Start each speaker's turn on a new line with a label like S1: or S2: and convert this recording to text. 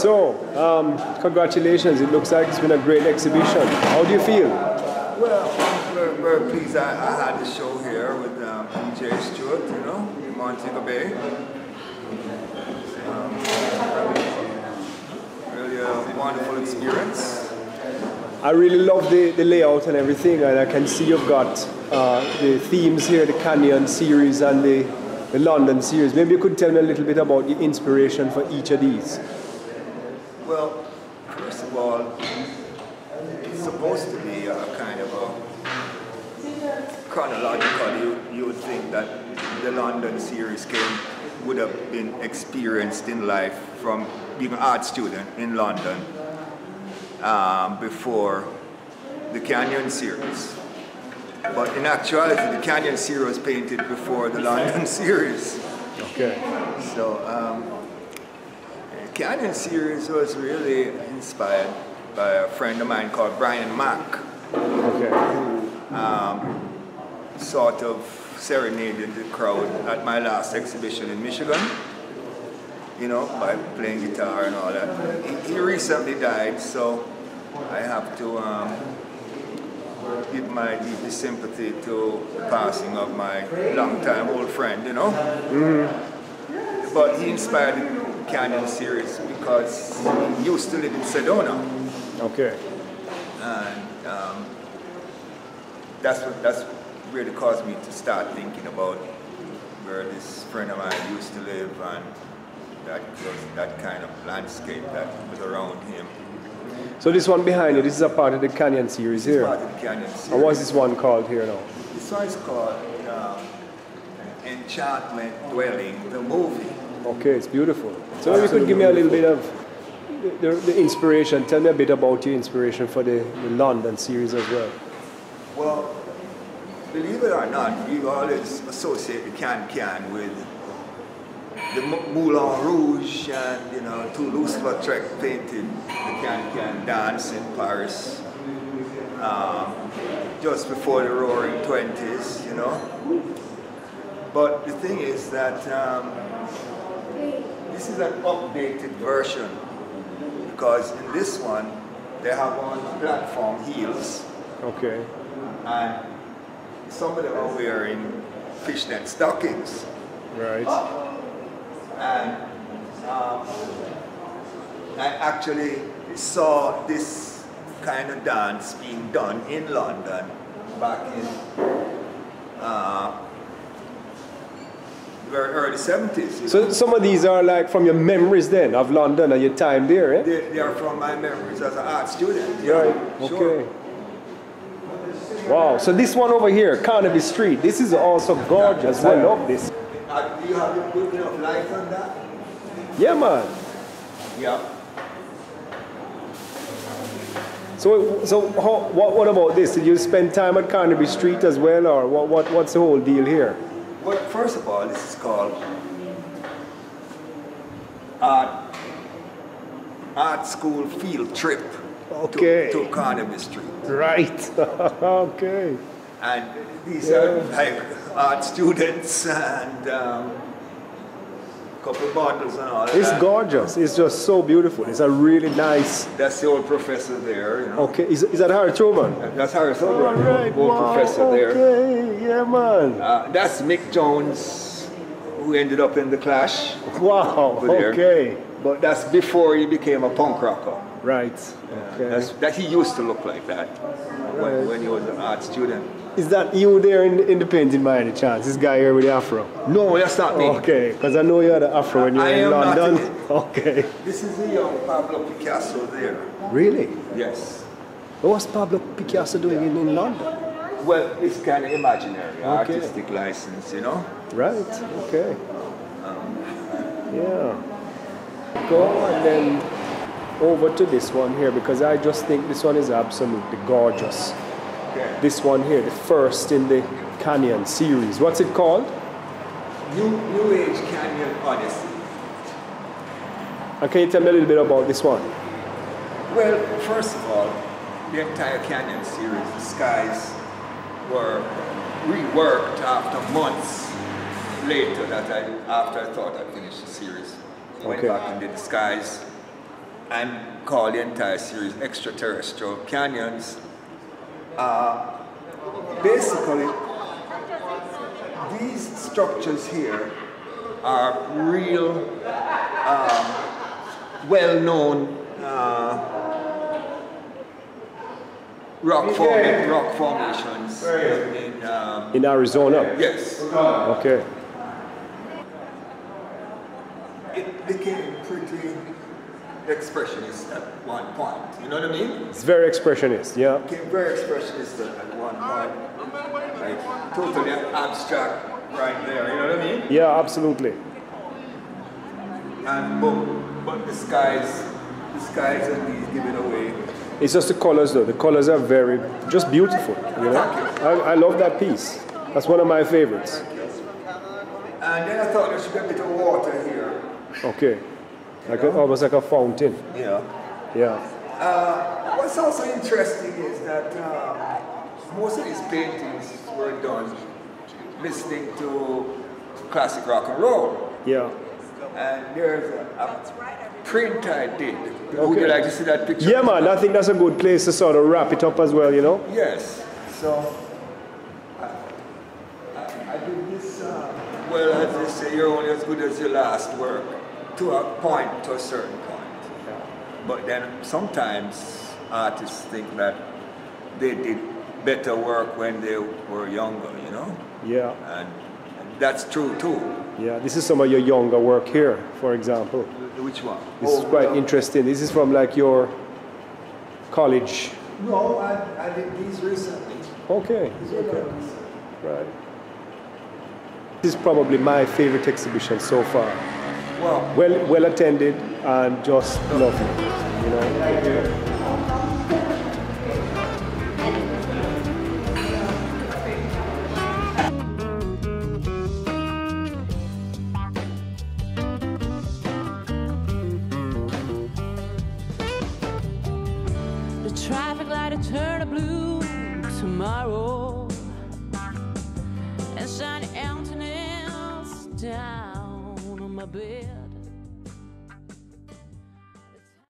S1: So, congratulations. It looks like it's been a great exhibition. How do you feel?
S2: Well, we're pleased. I had the show here with PJ Stewart, you know, in Montego Bay. Really a wonderful experience.
S1: I really love the layout and everything, and I can see you've got the themes here, the Canyon series and the London series. Maybe you could tell me a little bit about the inspiration for each of these.
S2: Well, first of all, it's supposed to be a kind of a chronological. You would think that the London series would have been experienced in life from being an art student in London before the Canyon series. But in actuality, the Canyon series was painted before the London series.
S1: Okay.
S2: So, Canyon series was really inspired by a friend of mine called Brian Mack, who sort of serenaded the crowd at my last exhibition in Michigan, you know, by playing guitar and all that. He recently died, so I have to give my deepest sympathy to the passing of my longtime old friend, you know. Mm-hmm. But he inspired the Canyon series because he used to live in Sedona.
S1: Okay.
S2: And that's really caused me to start thinking about where this friend of mine used to live and that kind of landscape that was around him.
S1: So this one behind you, this is a part of the Canyon series here?
S2: This is part of the Canyon series.
S1: And what's this one called here now?
S2: This one is called Enchantment Dwelling, the movie.
S1: Okay, it's beautiful. So you could give me a little bit of the inspiration. Tell me a bit about your inspiration for the London series as well.
S2: Well, believe it or not, we always associate the Can-Can with the Moulin Rouge and, you know, Toulouse-Lautrec painted the Can-Can dance in Paris just before the Roaring 20s, you know. But the thing is that this is an updated version because in this one they have on platform heels.
S1: Okay.
S2: And some of them are wearing fishnet stockings.
S1: Right.
S2: And I actually saw this kind of dance being done in London back in very early 70s.
S1: So some of these are like from your memories then of London and your time there, eh?
S2: They are from my memories as an art student.
S1: Right, okay. Wow, so this one over here, Carnaby Street, this is also gorgeous. I love this.
S2: Do you have a good enough light on that?
S1: Yeah, man.
S2: Yeah.
S1: So what about this? Did you spend time at Carnaby Street as well, or what's the whole deal here?
S2: Well, first of all, this is called art school field trip to Carnaby Street.
S1: Right. Okay.
S2: And these are like art students and couple bottles and all that.
S1: It's gorgeous. It's just so beautiful. It's a really nice.
S2: That's the old professor there. You know?
S1: Okay. Is that Harry Truman?
S2: That's Harry Truman,
S1: All right.
S2: old professor there.
S1: Okay. Yeah, man.
S2: That's Mick Jones, who ended up in the Clash.
S1: Wow. Okay.
S2: But that's before he became a punk rocker.
S1: Right. Okay.
S2: That he used to look like that when he was an art student.
S1: Is that you there in the painting by any chance? This guy here with the afro?
S2: No, that's not me.
S1: Okay, because I know you had an afro when you were in London. Okay.
S2: This is the young Pablo Picasso there.
S1: Really?
S2: Yes.
S1: What's Pablo Picasso doing in London?
S2: Well, it's kind of imaginary, artistic license, you know?
S1: Right, okay. Yeah. Go and then over to this one here, because I just think this one is absolutely gorgeous.
S2: Okay.
S1: This one here, the first in the Canyon series. What's it called?
S2: New Age Canyon Odyssey.
S1: And can you tell me a little bit about this one?
S2: Well, first of all, the entire Canyon series, the skies were reworked after months later after I thought I'd finished the series. I went back and did the skies and called the entire series Extra Terrestrial Canyons. Basically, these structures here are real, well-known rock formations
S1: In Arizona?
S2: yes.
S1: Okay.
S2: It became pretty expressionist at one point, you know what I mean?
S1: It's very expressionist, yeah.
S2: It became very expressionist at one point, like totally abstract right there, you know what I mean?
S1: Yeah, absolutely.
S2: And but the skies and these give it away.
S1: It's just the colors though. The colors are just beautiful, you know? I love that piece. That's one of my favorites.
S2: And then I thought there should be a bit of water here.
S1: Okay. Almost like a fountain.
S2: Yeah.
S1: Yeah.
S2: What's also interesting is that most of these paintings were done listening to classic rock and roll.
S1: Yeah.
S2: And there's a print I did. Would you like to see that picture?
S1: Yeah, man. I think that's a good place to sort of wrap it up as well, you know?
S2: Yes. So I did this. Well, as they say, you're only as good as your last work. To a point, to a certain point. But then sometimes artists think that they did better work when they were younger, you know?
S1: Yeah.
S2: And that's true too.
S1: Yeah, this is some of your younger work here, for example.
S2: Which one?
S1: This is quite interesting. This is from like your college.
S2: No, I did these recently.
S1: Okay. Right. This is probably my favorite exhibition so far.
S2: Wow.
S1: Well attended and just lovely, you know.
S3: The traffic light will turn to blue tomorrow, and shiny emptiness down on my bed.